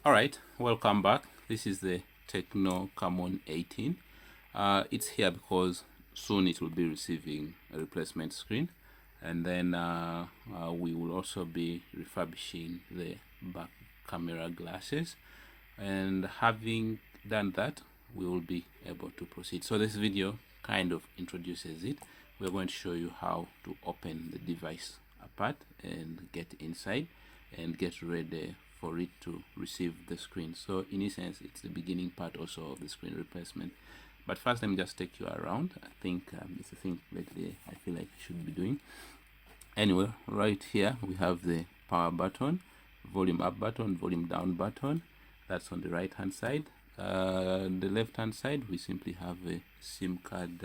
Alright, welcome back. This is the Tecno CAMON 18. It's here because soon it will be receiving a replacement screen, and then we will also be refurbishing the back camera glasses, and having done that we will be able to proceed. So this video kind of introduces it. We're going to show you how to open the device apart and get inside and get ready for it to receive the screen. So in essence, it's the beginning part also of the screen replacement. But first, let me just take you around. I think it's a thing lately I feel like I should be doing. Anyway, right here we have the power button, volume up button, volume down button. That's on the right hand side. The left hand side we simply have a SIM card.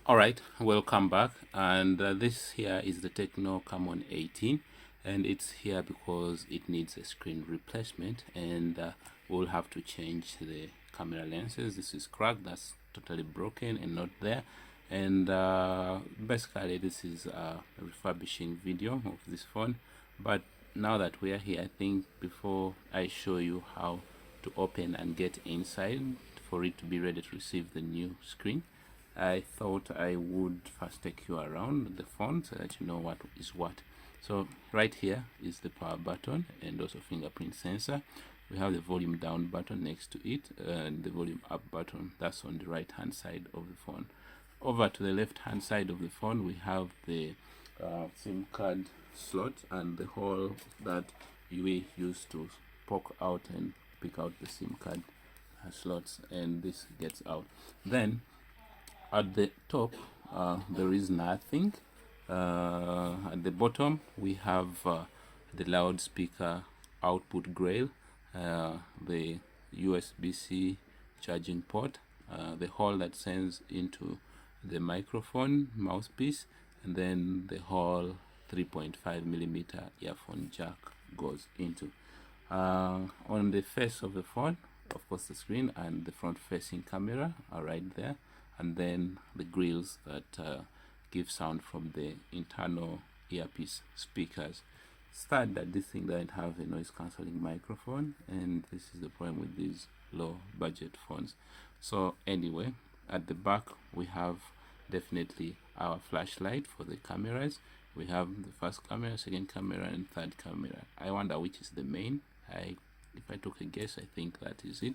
Alright, welcome back, and this here is the Tecno CAMON 18, and it's here because it needs a screen replacement, and we'll have to change the camera lenses. This is cracked, that's totally broken and not there, and basically this is a refurbishing video of this phone. But now that we are here, I think before I show you how to open and get inside for it to be ready to receive the new screen, I thought I would first take you around the phone so that you know what is what. So right here is the power button and also fingerprint sensor. We have the volume down button next to it, and the volume up button, that's on the right hand side of the phone. Over to the left hand side of the phone we have the SIM card slot and the hole that we use to poke out and pick out the SIM card slots, and this gets out. Then at the top there is nothing. At the bottom we have the loudspeaker output grill, the USB-C charging port, the hole that sends into the microphone mouthpiece, and then the whole 3.5mm earphone jack goes into. On the face of the phone, of course, the screen and the front facing camera are right there, and then the grills that give sound from the internal earpiece speakers. Sad that this thing doesn't have a noise cancelling microphone, and this is the problem with these low budget phones. So anyway, at the back we have definitely our flashlight for the cameras. We have the first camera, second camera, and third camera. I wonder which is the main. If I took a guess, I think that is it.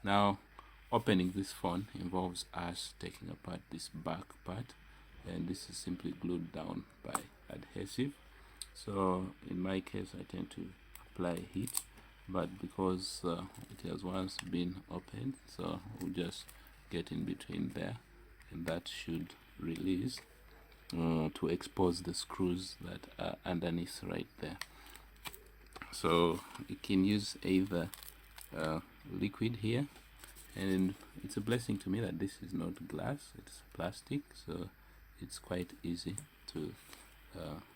Now, opening this phone involves us taking apart this back part, and this is simply glued down by adhesive. So in my case I tend to apply heat, but because it has once been opened, so we'll just get in between there, and that should release to expose the screws that are underneath right there. So you can use either liquid here, and it's a blessing to me that this is not glass, it's plastic, so it's quite easy to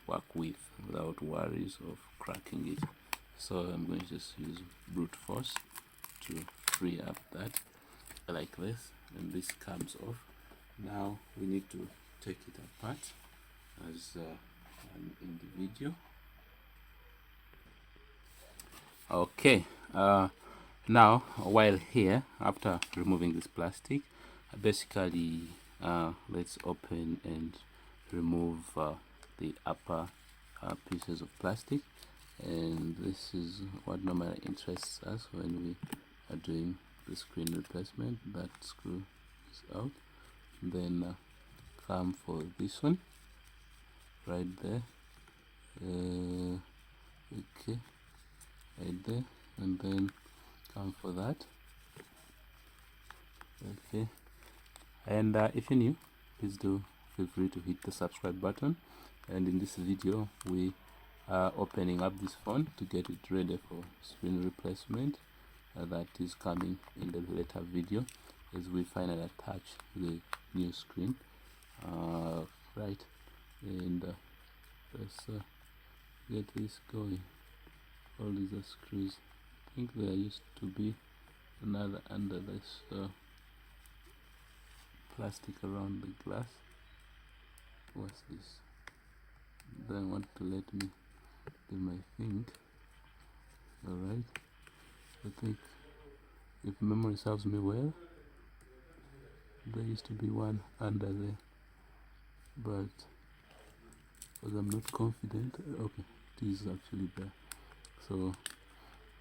work with without worries of cracking it. So I'm going to just use brute force to free up that like this, and this comes off. Now we need to take it apart as in the video. Okay, now while here, after removing this plastic, basically let's open and remove the upper pieces of plastic, and this is what normally interests us when we are doing the screen replacement. That screw is out. Then come for this one right there, okay, right there, and then come for that, okay. And if you're new, please do feel free to hit the subscribe button. And in this video we are opening up this phone to get it ready for screen replacement that is coming in the later video as we finally attach the new screen. Right, and let's get this going. All these are screws. I think there used to be another under this plastic around the glass. What's this? They want to let me do my thing. Alright, I think, if memory serves me well, there used to be one under there, but because I'm not confident. Okay, it is actually there. So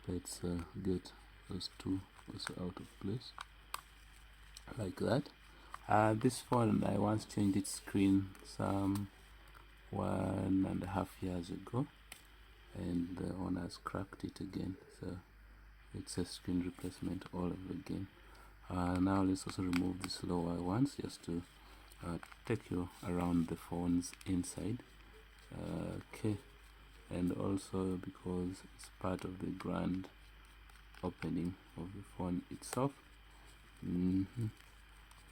let's get those two also out of place like that. This phone, I once changed its screen some 1.5 years ago, and the owners cracked it again, so it's a screen replacement all over again. Now let's also remove these lower ones, just to take you around the phone's inside. Okay, and also because it's part of the grand opening of the phone itself.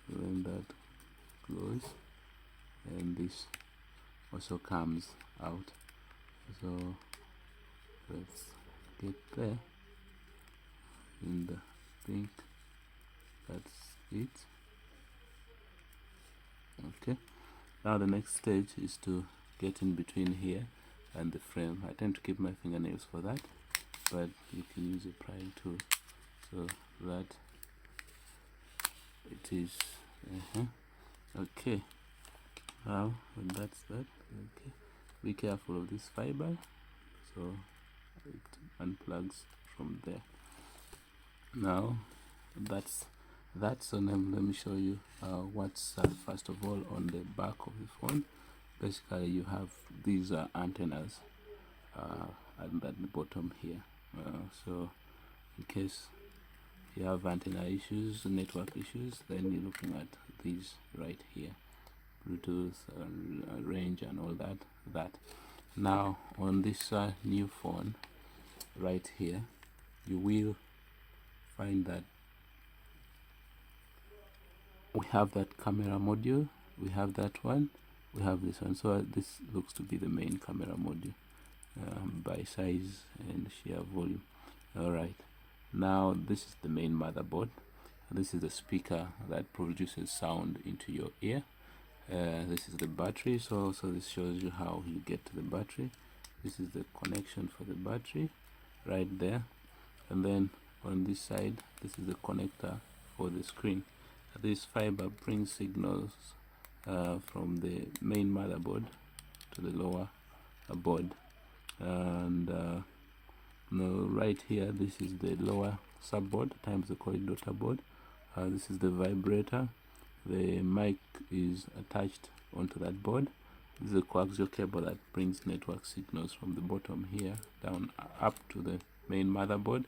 When that goes, and this also comes out, so let's get there, and I think that's it. Okay, now the next stage is to get in between here and the frame. I tend to keep my fingernails for that, but you can use a prying tool, so that it is okay. Now when that's that, okay, be careful of this fiber, so it unplugs from there. Now that's that. So now let me show you what's first of all on the back of the phone. Basically you have these antennas at the bottom here, so in case you have antenna issues, network issues, then you're looking at these right here, Bluetooth, range and all that. Now on this new phone right here, you will find that we have that camera module, we have that one, we have this one. So this looks to be the main camera module by size and sheer volume. Alright, now this is the main motherboard. This is the speaker that produces sound into your ear. This is the battery, so this shows you how you get to the battery. This is the connection for the battery right there, and then on this side, this is the connector for the screen. This fiber brings signals from the main motherboard to the lower board, and right here, this is the lower subboard times the corridor board. This is the vibrator. The mic is attached onto that board. This is a coaxial cable that brings network signals from the bottom here down up to the main motherboard.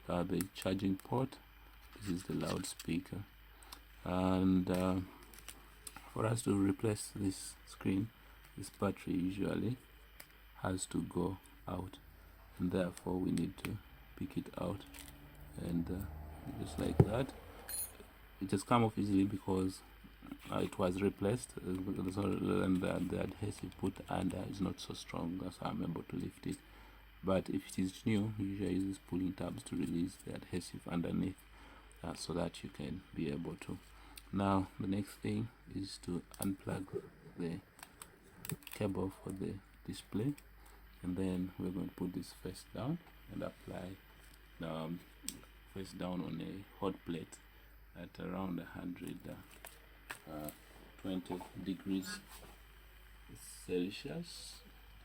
The charging port. This is the loudspeaker. And for us to replace this screen, this battery usually has to go out, and therefore we need to pick it out, and just like that. It just come off easily because it was replaced, and the adhesive put under is not so strong, so I'm able to lift it. But if it is new, you usually use these pulling tabs to release the adhesive underneath, so that you can be able to. Now the next thing is to unplug the cable for the display, and then we're going to put this face down and apply face down on a hot plate at around 120 degrees Celsius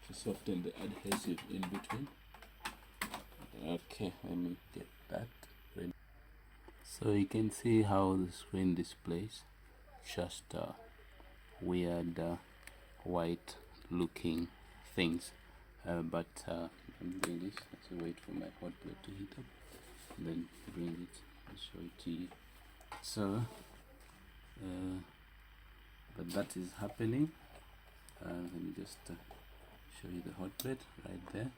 to soften the adhesive in between. Okay, let me get that ready. So you can see how the screen displays just weird white looking things, but I'm doing this. Let's wait for my hot plate to heat up and then bring it and show it to you. So but that is happening. Let me just show you the hot plate right there.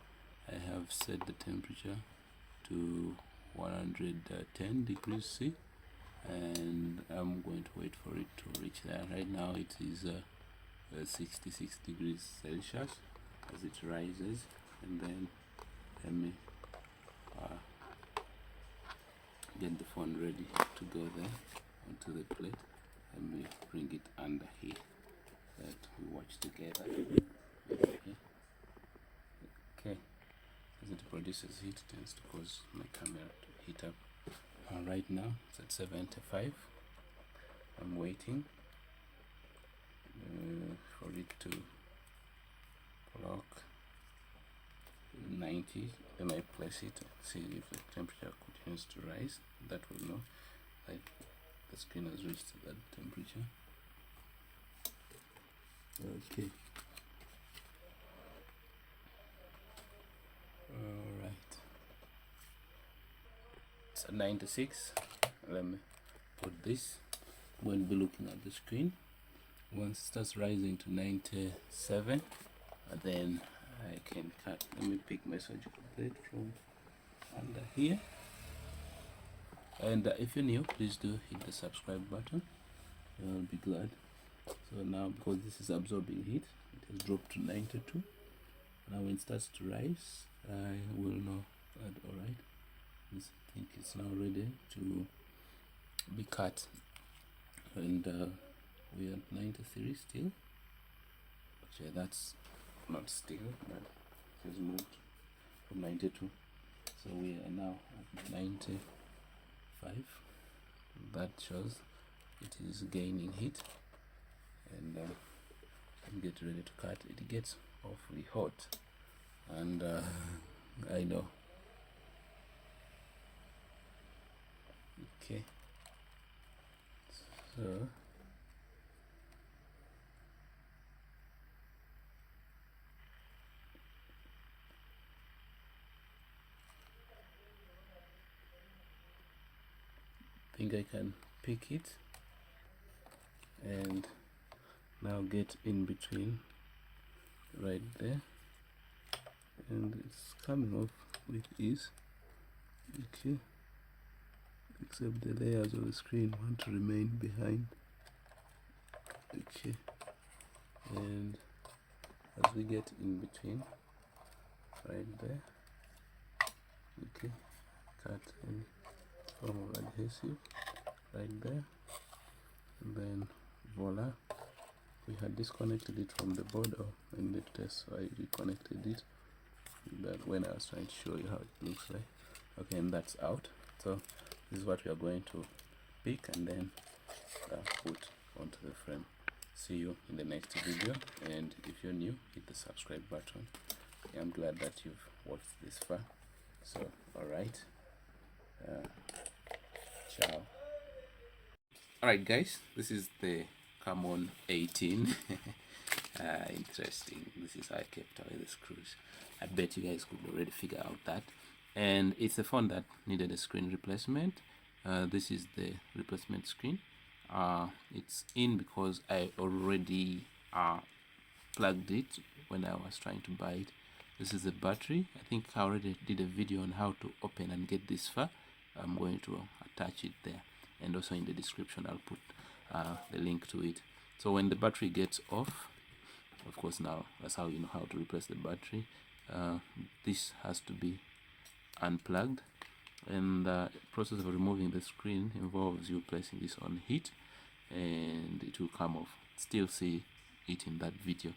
I have set the temperature to 110 degrees C, and I'm going to wait for it to reach there. Right now it is 66 degrees Celsius as it rises, and then let me get the phone ready to go there onto the plate. Let me bring it under here that we watch together. Okay, as it produces heat tends to cause my camera to heat up. Right now it's at 75. I'm waiting for it to clock 90. Then I place it and see if the temperature continues to rise. That will know that the screen has reached that temperature. Okay. Alright. It's at 96. Let me put this. We'll be looking at the screen. Once it starts rising to 97, then I can cut. Let me pick my surgical blade from under here. And if you're new, please do hit the subscribe button. I'll be glad. So now, because this is absorbing heat, it has dropped to 92. Now when it starts to rise, I will know that alright, I think it's now ready to be cut. And we are at 93 still. Actually, that's not still, but it has moved from 92. So we are now at 95. That shows it is gaining heat, and get ready to cut. It gets awfully hot, and I know. Okay, so I think I can pick it and now get in between right there, and it's coming off with ease. Okay, except the layers of the screen want to remain behind. Okay, and as we get in between right there, okay, cut in form of adhesive right there, and then voila, we had disconnected it from the board in the test, so I reconnected it. That when I was trying to show you how it looks like. Okay, and that's out. So this is what we are going to pick and then put onto the frame. See you in the next video, and if you're new, hit the subscribe button. I'm glad that you've watched this far. So alright, ciao. Alright guys, this is the CAMON 18. Interesting. This is how I kept away the screws. I bet you guys could already figure out that. And it's a phone that needed a screen replacement. This is the replacement screen. It's in because I already plugged it when I was trying to buy it. This is the battery. I think I already did a video on how to open and get this far. I'm going to attach it there, and also in the description I'll put the link to it. So when the battery gets off, of course, now that's how you know how to replace the battery. This has to be unplugged, and the process of removing the screen involves you placing this on heat, and it will come off. Still see it in that video,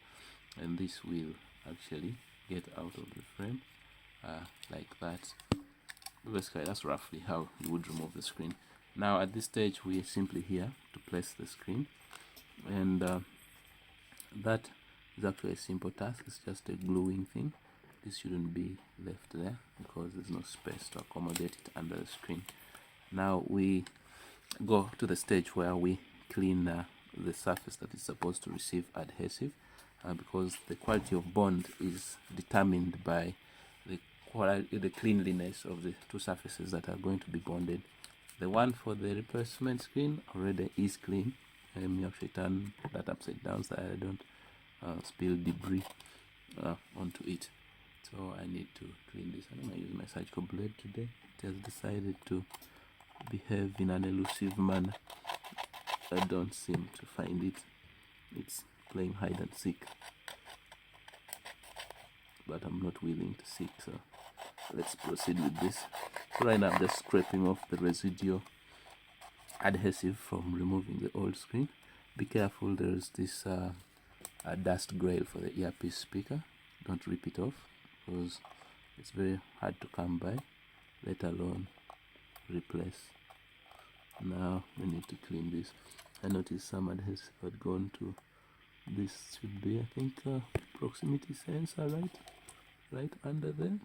and this will actually get out of the frame like that. Basically, that's roughly how you would remove the screen. Now at this stage, we are simply here to place the screen, and that is actually a simple task. It's just a gluing thing. This shouldn't be left there because there's no space to accommodate it under the screen. Now we go to the stage where we clean the surface that is supposed to receive adhesive, because the quality of bond is determined by the cleanliness of the two surfaces that are going to be bonded. The one for the replacement screen already is clean. Let me actually turn that upside down so I don't spill debris onto it. So I need to clean this. I'm going to use my surgical blade today. It has decided to behave in an elusive manner. I don't seem to find it. It's playing hide and seek, but I'm not willing to seek, so let's proceed with this. So right now I'm just scraping off the residual adhesive from removing the old screen. Be careful, there's this dust grail for the earpiece speaker. Don't rip it off because It's very hard to come by, let alone replace. Now we need to clean this. I noticed some adhesive had gone to this. Should be, I think, proximity sensor, right under there,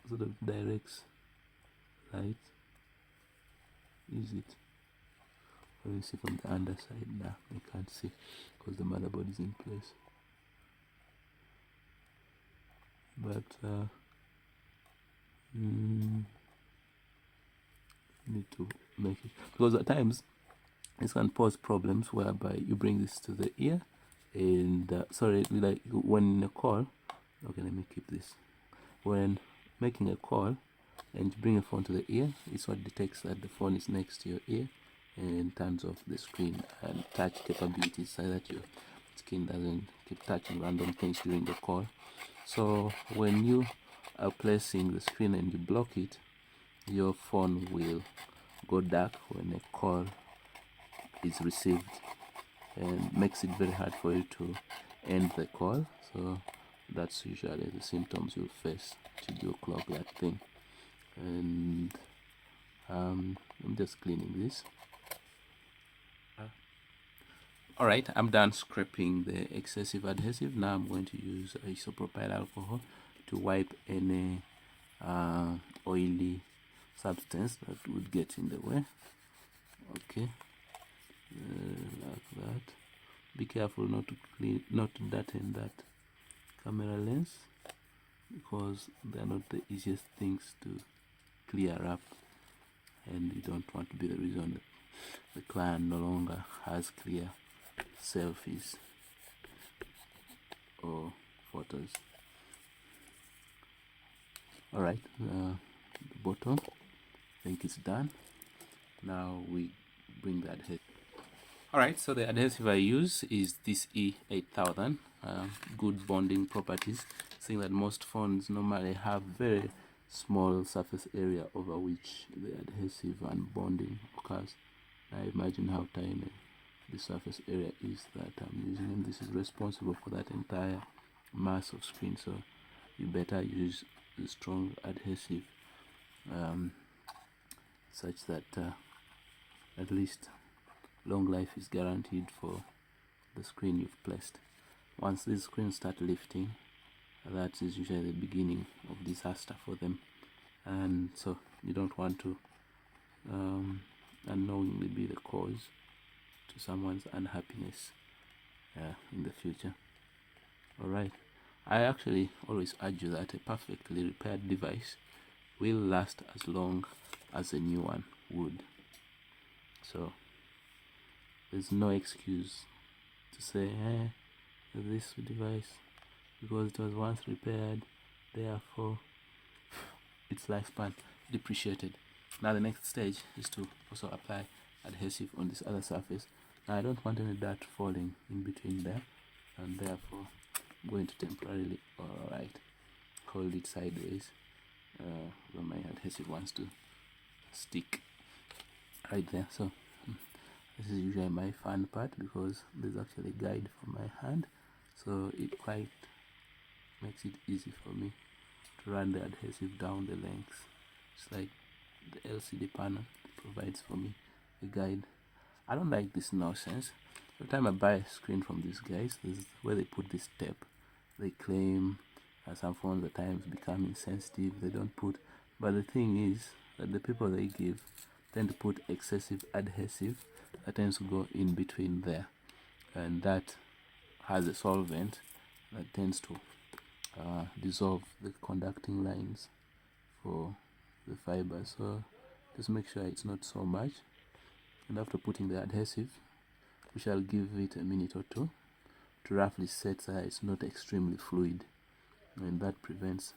sort of directs light. Is it? Let me see from the underside. Now I can't see because the motherboard is in place. But need to make it, because at times this can cause problems whereby you bring this to the ear and sorry, like when in a call. Okay, let me keep this. When making a call and you bring a phone to the ear, it's what detects that the phone is next to your ear and turns off the screen and touch capabilities so that your skin doesn't keep touching random things during the call. So when you are placing the screen and you block it, your phone will go dark when a call is received and makes it very hard for you to end the call. So that's usually the symptoms you'll face should you clog that thing. And I'm just cleaning this. Alright, I'm done scraping the excessive adhesive. Now I'm going to use isopropyl alcohol to wipe any oily substance that would get in the way. Okay, like that. Be careful not to darten that camera lens, because they're not the easiest things to clear up, and you don't want to be the reason that the client no longer has clear selfies or photos. Alright, the bottom, I think it's done. Now we bring the adhesive. Alright, so the adhesive I use is this E8000. Good bonding properties, seeing that most phones normally have very small surface area over which the adhesive and bonding occurs. Now imagine how tiny the surface area is that I'm using, and this is responsible for that entire mass of screen. So you better use the strong adhesive such that at least long life is guaranteed for the screen you've placed. Once these screens start lifting, that is usually the beginning of disaster for them, and so you don't want to unknowingly be the cause to someone's unhappiness in the future. Alright, I actually always argue that a perfectly repaired device will last as long as a new one would. So there's no excuse to say, this device, because it was once repaired, therefore its lifespan depreciated. Now the next stage is to also apply adhesive on this other surface. Now I don't want any dirt falling in between there, and therefore I'm going to temporarily, hold it sideways where my adhesive wants to stick right there. So this is usually my fun part, because there's actually a guide for my hand, so it quite makes it easy for me to run the adhesive down the length. It's like the LCD panel provides for me a guide. I don't like this nonsense. Every time I buy a screen from these guys, this is where they put this tape. They claim some phones at times become insensitive, they don't put, but the thing is that the people they give tend to put excessive adhesive that tends to go in between there, and that has a solvent that tends to dissolve the conducting lines for the fiber. So just make sure it's not so much, and after putting the adhesive, we shall give it a minute or two to roughly set so it's not extremely fluid, and that prevents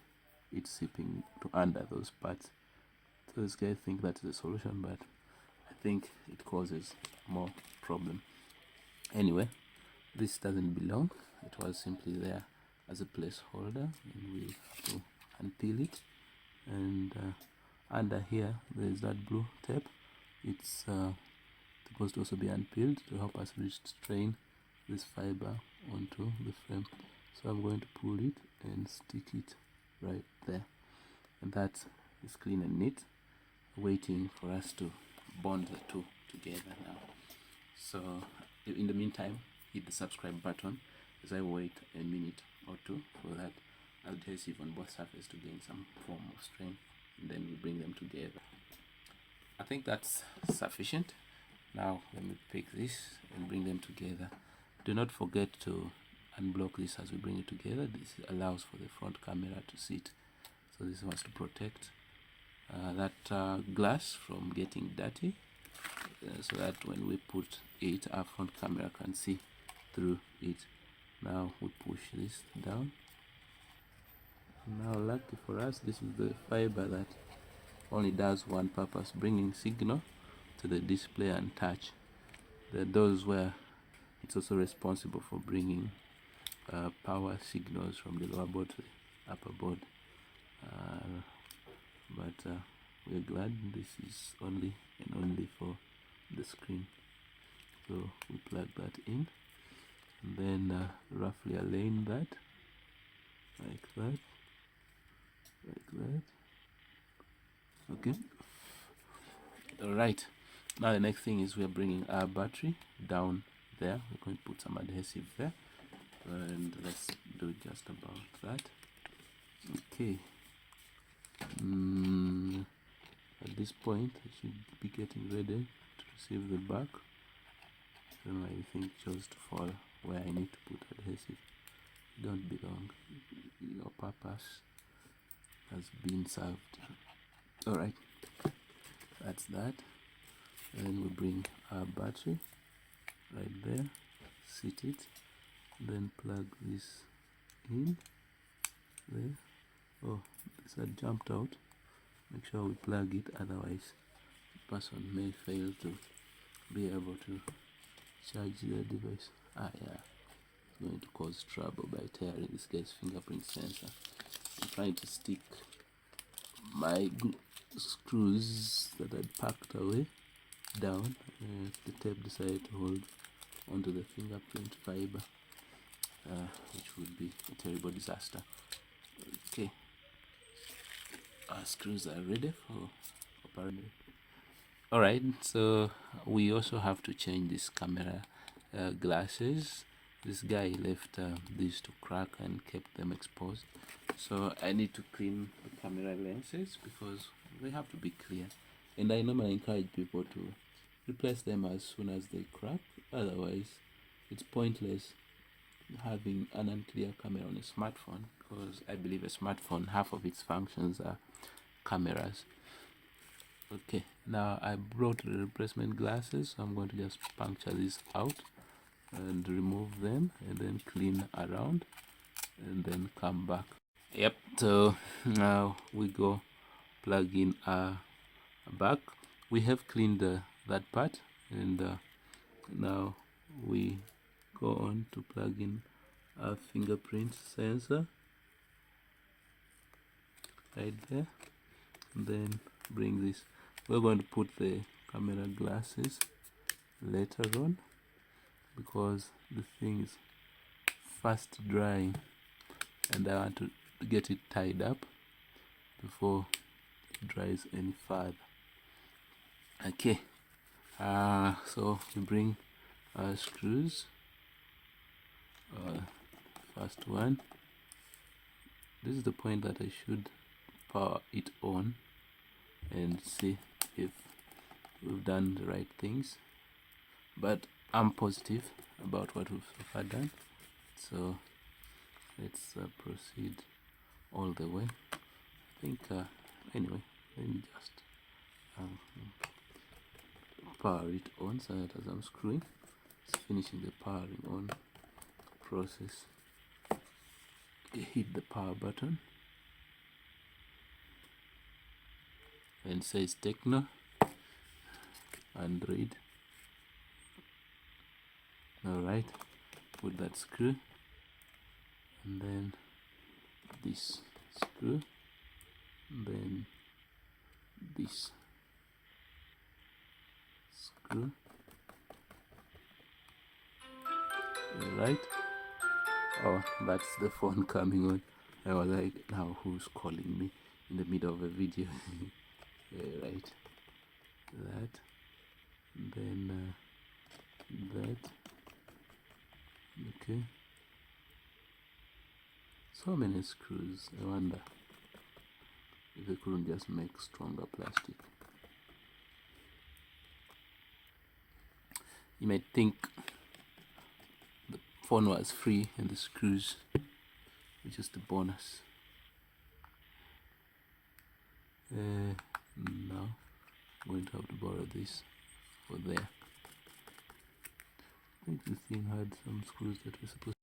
it seeping to under those parts. So this guy think that's the solution, but I think it causes more problem. Anyway, this doesn't belong. It was simply there as a placeholder, and we have to unpeel it. And under here there is that blue tape. It's supposed to also be unpeeled to help us restrain this fiber onto the frame. So I'm going to pull it and stick it right there, and that is clean and neat, waiting for us to bond the two together now. So in the meantime, hit the subscribe button as I wait a minute or two for that adhesive on both surfaces to gain some form of strength, and then we bring them together. I think that's sufficient. Now let me pick this and bring them together. Do not forget to unblock this as we bring it together. This allows for the front camera to sit, so this was to protect that glass from getting dirty, so that when we put it, our front camera can see through it. Now we push this down. Now lucky for us, this is the fiber that only does one purpose, bringing signal to the display and touch. There are those where it's also responsible for bringing power signals from the lower board to the upper board, but we're glad this is only and only for the screen. So we plug that in, and then roughly align that like that, okay. All right, now the next thing is we're bringing our battery down there. We're going to put some adhesive there, and let's do just about that. Okay, at this point I should be getting ready to receive the back. I don't know, I think it chose to fall where I need to put adhesive. You don't belong. Your purpose has been served. All right, that's that. And we bring our battery right there, sit it, then plug this in there. Oh, this had jumped out. Make sure we plug it, otherwise the person may fail to be able to charge the device. Yeah, it's going to cause trouble by tearing this guy's fingerprint sensor. I'm trying to stick my screws that I'd packed away down. The tape decided to hold onto the fingerprint fiber, which would be a terrible disaster. Okay, our screws are ready for operation. Alright, so we also have to change this camera glasses. This guy left these to crack and kept them exposed, so I need to clean the camera lenses because they have to be clear, and I normally encourage people to replace them as soon as they crack. Otherwise it's pointless having an unclear camera on a smartphone, because I believe a smartphone, half of its functions are cameras. Okay, now I brought the replacement glasses, so I'm going to just puncture these out and remove them, and then clean around, and then come back. Yep, so now we go plug in our back. We have cleaned that part, and now we go on to plug in our fingerprint sensor right there, and then bring this. We're going to put the camera glasses later on because the thing is fast drying, and I want to get it tied up before it dries any further. Okay, so we bring our screws. First one, this is the point that I should power it on and see if we've done the right things, but I'm positive about what we've so far done, so let's proceed all the way. I think anyway, let me just power it on, so that as I'm screwing, it's finishing the powering on process. Hit the power button and says Tecno, Android. Alright, put that screw, and then this screw, and then this screw. Alright, oh, that's the phone coming on. I was like, now who's calling me in the middle of a video? Right, that, then that, okay. So many screws. I wonder if they couldn't just make stronger plastic. You might think the phone was free and the screws were just a bonus. Now I'm going to have to borrow this for there. I think this thing had some screws that were supposed